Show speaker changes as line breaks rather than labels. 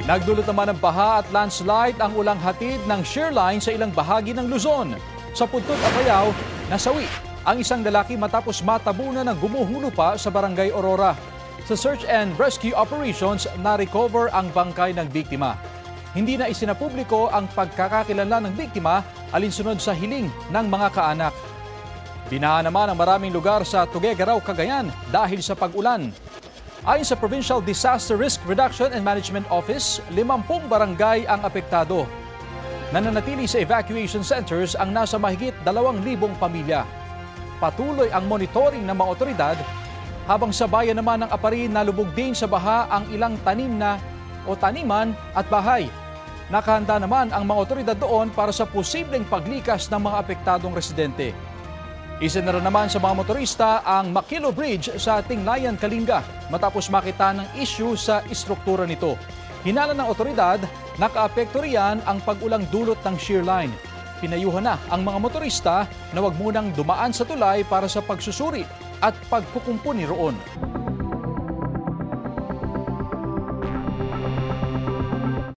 Nagdulot naman ng baha at landslide ang ulang hatid ng shear line sa ilang bahagi ng Luzon. Sa Puntod, Apayao, nasawi ang isang lalaki matapos matabunan ng gumuho lupa sa Barangay Aurora. Sa search and rescue operations, na-recover ang bangkay ng biktima. Hindi na isinapubliko ang pagkakakilanlan ng biktima alinsunod sa hiling ng mga kaanak. Binaha naman ang maraming lugar sa Tuguegarao, Cagayan dahil sa pag-ulan. Ayon sa Provincial Disaster Risk Reduction and Management Office, 50 barangay ang apektado. Nananatili sa evacuation centers ang nasa mahigit 2,000 pamilya. Patuloy ang monitoring ng mga otoridad habang sa bayan naman ng Aparin nalubog din sa baha ang ilang taniman at bahay. Nakahanda naman ang mga otoridad doon para sa posibleng paglikas ng mga apektadong residente. Isinara naman sa mga motorista ang Makilo Bridge sa Tinglayan, Kalinga matapos makita ng issue sa istruktura nito. Hinala ng otoridad, nakaapekto riyan ang pag-ulang dulot ng shear line. Pinayuhan na ang mga motorista na wag munang dumaan sa tulay para sa pagsusuri at pagkukumpuni roon.